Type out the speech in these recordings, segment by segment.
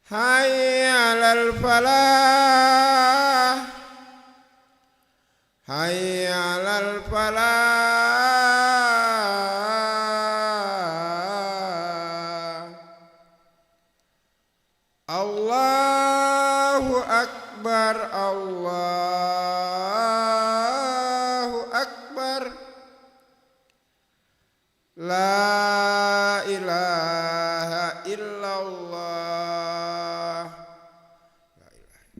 Hayya 'alal falah, hayya 'alal falah. Allahu akbar, Allahu akbar. La ilaha illallah. La ilaha illallah.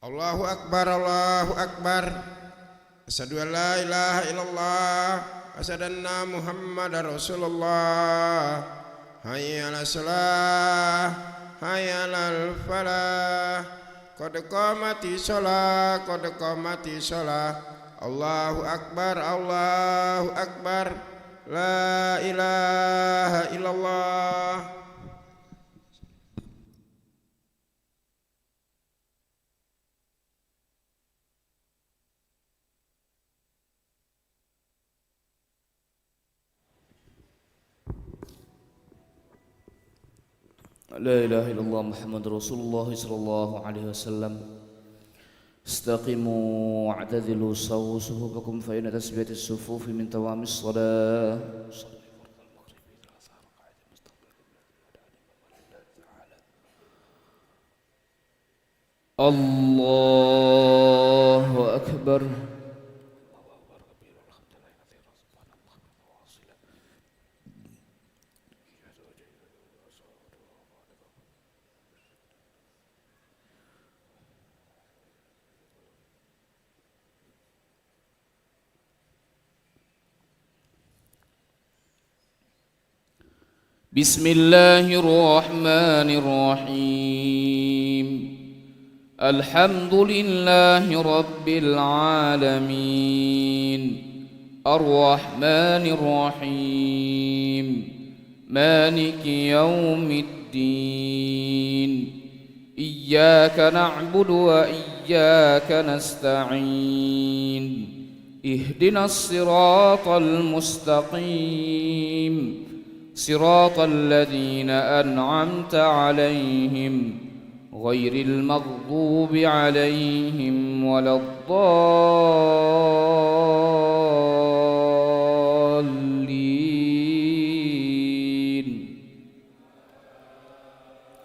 Allahu akbar, Allahu akbar. Asyhadu an la ilaha illallah, asyhadu anna Muhammadar Rasulullah. Hayya 'alas shalah, hayya 'alal falah. Qad qamatis shalah, qad qamatis shalah. Allahu akbar, Allahu akbar. La ilaha illallah. لا إله إلا الله محمد رسول الله صلى الله عليه وسلم. استقيموا واعتدلوا سووا صفوفكم فإن تسبية الصفوف من تمام الصلاة. الله أكبر. بسم الله الرحمن الرحيم. الحمد لله رب العالمين الرحمن الرحيم مالك يوم الدين إياك نعبد وإياك نستعين اهدنا الصراط المستقيم صراط الذين أنعمت عليهم غير المغضوب عليهم ولا الضالين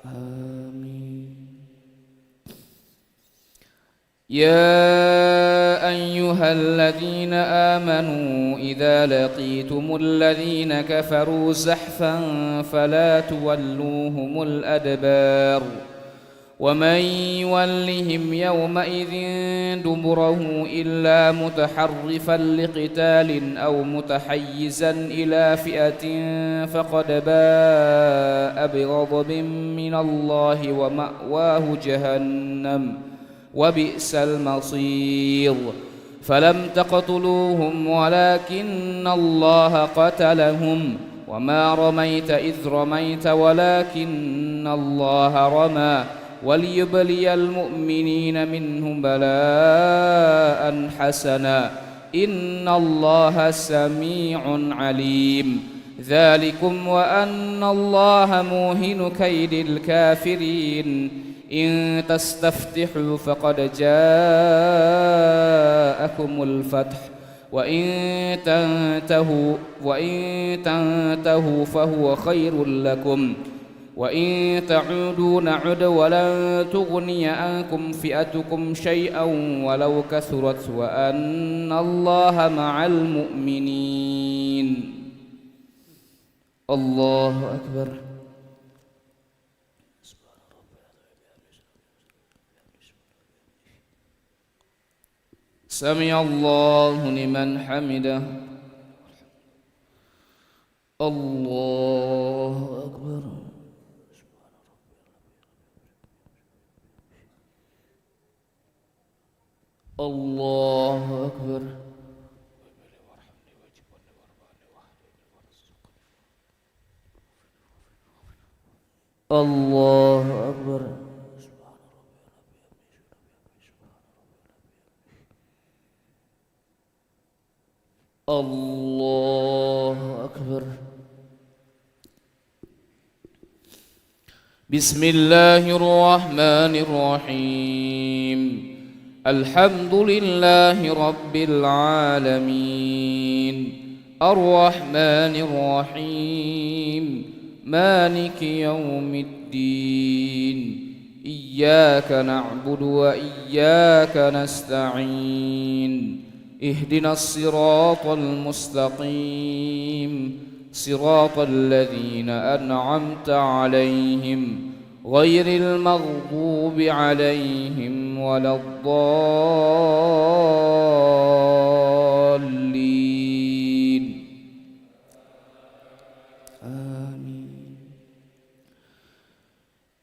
آمين. يا أيها الذين آمنوا إذا لقيتم الذين كفروا زحفا فلا تولوهم الأدبار ومن يولهم يومئذ دبره إلا متحرفا لقتال أو متحيزا إلى فئة فقد باء بغضب من الله ومأواه جهنم وبئس المصير. فلم تقتلوهم ولكن الله قتلهم وما رميت إذ رميت ولكن الله رمى وليبلي المؤمنين منهم بلاء حسنا إن الله سميع عليم. ذلكم وأن الله موهن كيد الكافرين. إن تستفتحوا فقد جاءكم الفتح وإن تنتهوا فهو خير لكم وإن تعودوا نعد ولن تغني عنكم فئتكم شيئا ولو كثرت وأن الله مع المؤمنين. الله أكبر. سمع الله لمن حمده. الله أكبر. الله أكبر. الله أكبر. الله أكبر. بسم الله الرحمن الرحيم. الحمد لله رب العالمين الرحمن الرحيم مالك يوم الدين إياك نعبد وإياك نستعين اهدنا الصراط المستقيم صراط الذين أنعمت عليهم غير المغضوب عليهم ولا الضالين آمين.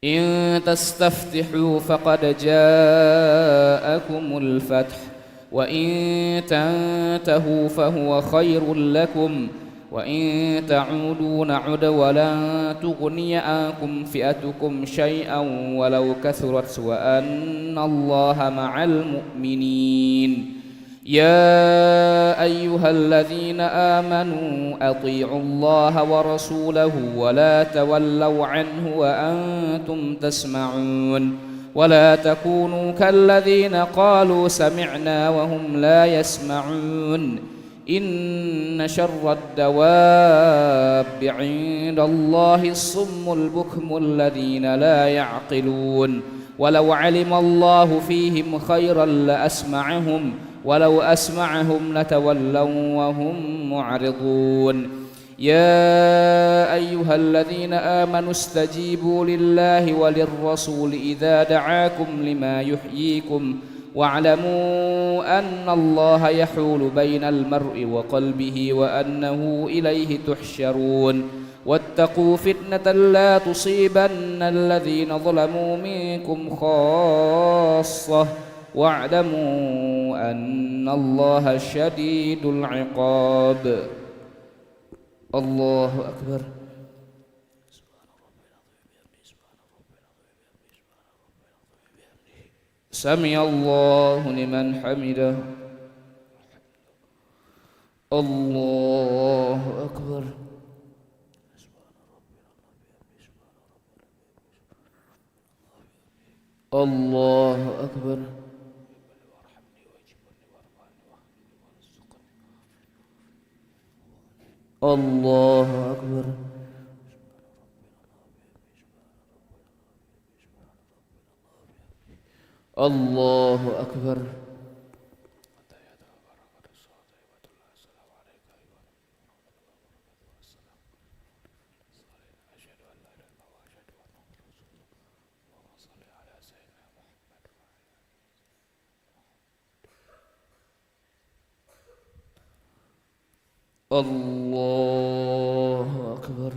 إن تستفتحوا فقد جاءكم الفتح وإن تنتهوا فهو خير لكم وإن تعودوا نعد ولن تغني عنكم فئتكم شيئا ولو كثرت وأن الله مع المؤمنين. يا أيها الذين آمنوا أطيعوا الله ورسوله ولا تولوا عنه وأنتم تسمعون ولا تكونوا كالذين قالوا سمعنا وهم لا يسمعون. إن شر الدواب عند الله الصم البكم الذين لا يعقلون. ولو علم الله فيهم خيرا لأسمعهم ولو أسمعهم لتولوا وهم معرضون. يا أيها الذين آمنوا استجيبوا لله وللرسول إذا دعاكم لما يحييكم واعلموا أن الله يحول بين المرء وقلبه وأنه إليه تحشرون. واتقوا فتنة لا تصيبن الذين ظلموا منكم خاصة واعلموا أن الله شديد العقاب. الله أكبر. سمع الله لمن حمده. الله أكبر. الله أكبر. الله أكبر. الله أكبر. الله أكبر.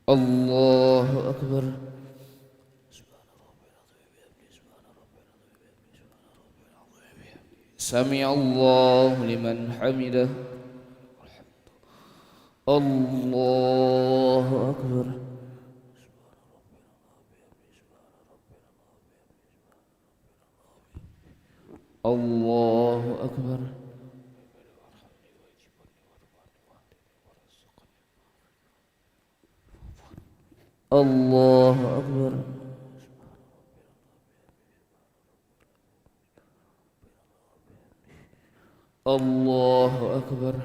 الله أكبر. سمع الله لمن حمده. الله أكبر. الله أكبر. الله أكبر. الله أكبر.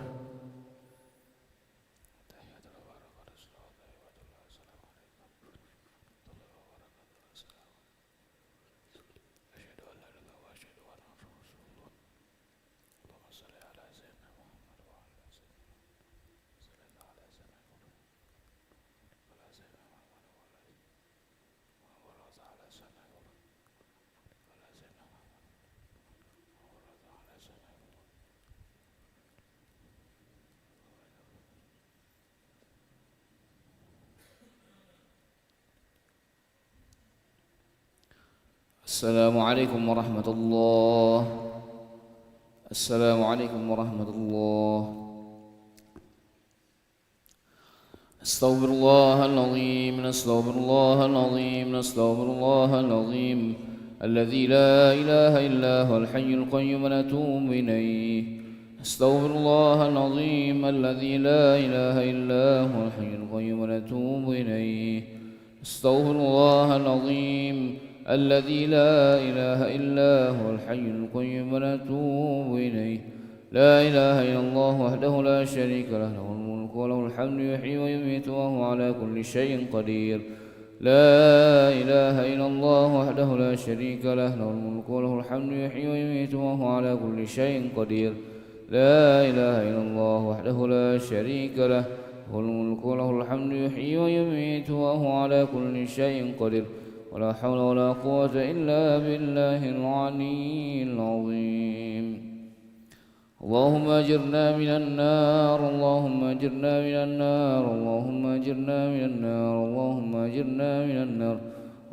السلام عليكم ورحمة الله. السلام عليكم ورحمة الله. أستغفر الله العظيم. أستغفر الله العظيم. أستغفر الله العظيم الذي لا إله إلا هو الحي القيوم ونتوب إليه. أستغفر الله العظيم الذي لا إله إلا هو الحي القيوم ونتوب إليه. أستغفر الله العظيم الذي لا إله إلا هو الحي القيوم ونتوب إليه. لا إله إلا الله وحده لا شريك له له الملك وله الحمد يحيي ويميت وهو على كل شيء قدير لا إله إلا الله وحده لا شريك له له الملك وله الحمد يحيي ويميت وهو على كل شيء قدير لا إله إلا الله وحده لا شريك له له الملك وله الحمد يحيي ويميت وهو على كل شيء قدير ولا حول ولا قوة إلا بالله العلي العظيم اللهم أجرنا من النار اللهم أجرنا من النار اللهم أجرنا من النار اللهم أجرنا من النار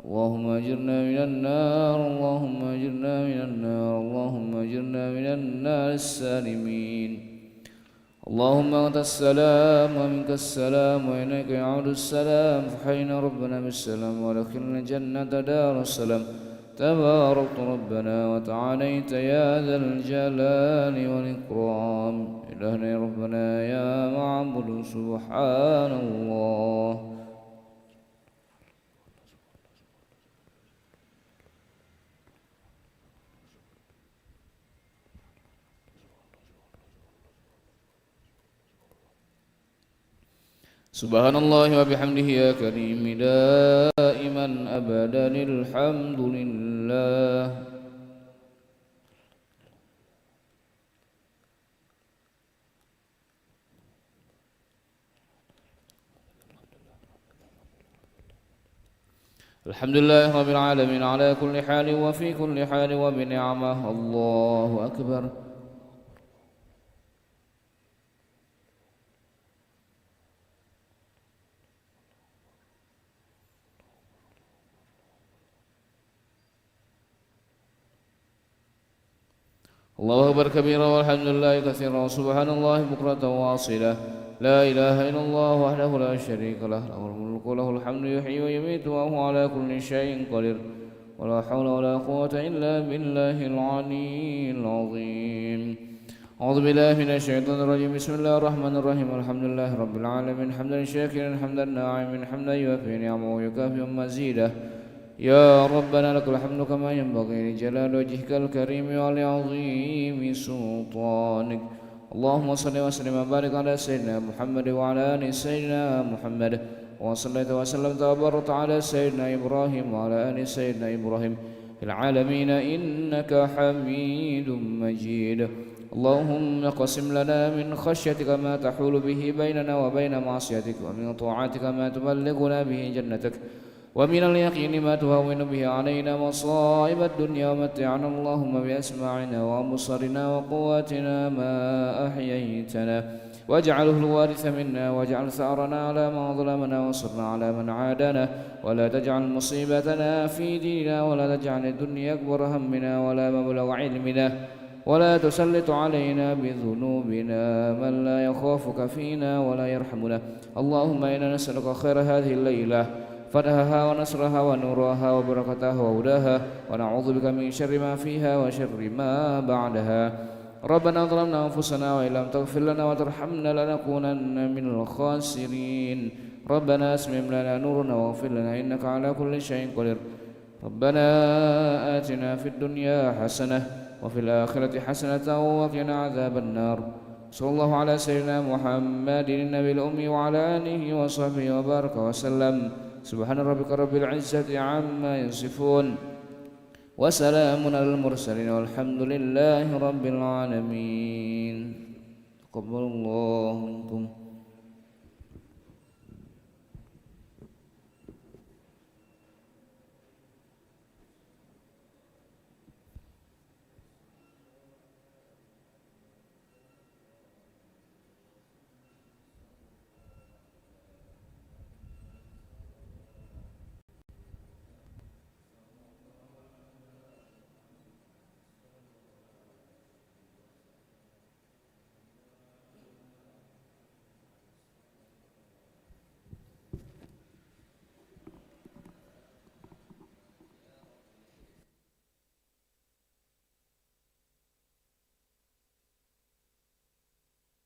اللهم أجرنا من النار اللهم أجرنا من النار اللهم أجرنا من النار السالمين اللهم أنت السلام ومنك السلام وإليك يعود السلام فحينا ربنا بالسلام ودخلنا الجنة دار السلام تباركت ربنا وتعاليت يا ذا الجلال والإكرام إلهنا يا ربنا يا معبد سبحان الله سبحان الله وبحمده يا كريم دائما أبدا الحمد لله الحمد لله رب العالمين على كل حال وفي كل حال وبنعمه الله أكبر الله أكبر كبيرا والحمد لله كثيرا وسبحان الله بكرة واصلة لا إله إلا الله وحده لا شريك له له الملك وله الحمد يحيي ويميت وهو على كل شيء قدير ولا حول ولا قوة إلا بالله العلي العظيم أعوذ بالله من الشيطان الرجيم بسم الله الرحمن الرحيم الحمد لله رب العالمين حمدا شاكرا حمدا ناعما حمدا يوفي نعمه ويكافئ مزيده يا ربنا لك الحمد كما ينبغي لجلال وجهك الكريم ولعظيم سلطانك اللهم صل وسلم وبارك على سيدنا محمد وعلى آل سيدنا محمد وصليت وسلمت وباركت على سيدنا إبراهيم وعلى آل سيدنا إبراهيم في العالمين إنك حميد مجيد اللهم اقسم لنا من خشيتك ما تحول به بيننا وبين معصيتك ومن طاعتك ما تبلغنا به جنتك ومن اليقين ما تهون به علينا مصائب الدنيا ومتعنا اللهم بأسماعنا وأبصارنا وقواتنا ما أحييتنا واجعله الوارث منا واجعل ثأرنا على من ظلمنا وانصرنا على من عادانا ولا تجعل مصيبتنا في ديننا ولا تجعل الدنيا أكبر همنا ولا مبلغ علمنا ولا تسلط علينا بذنوبنا من لا يخافك فينا ولا يرحمنا اللهم إنا نسألك خير هذه الليلة فتحها ونصرها ونورها وبركتها وهداها ونعوذ بك من شر ما فيها وشر ما بعدها ربنا ظلمنا أنفسنا وإن لم تغفر لنا وترحمنا لنكونن من الخاسرين ربنا أتمم لنا نورنا واغفر لنا إنك على كل شيء قدير ربنا آتنا في الدنيا حسنة وفي الآخرة حسنة وقنا عذاب النار صلى الله على سيدنا محمد النبي الأمي وعلى آله وصحبه وبارك وسلم سبحان ربك رب العزة عما يصفون وسلام على المرسلين والحمد لله رب العالمين تقبل الله منكم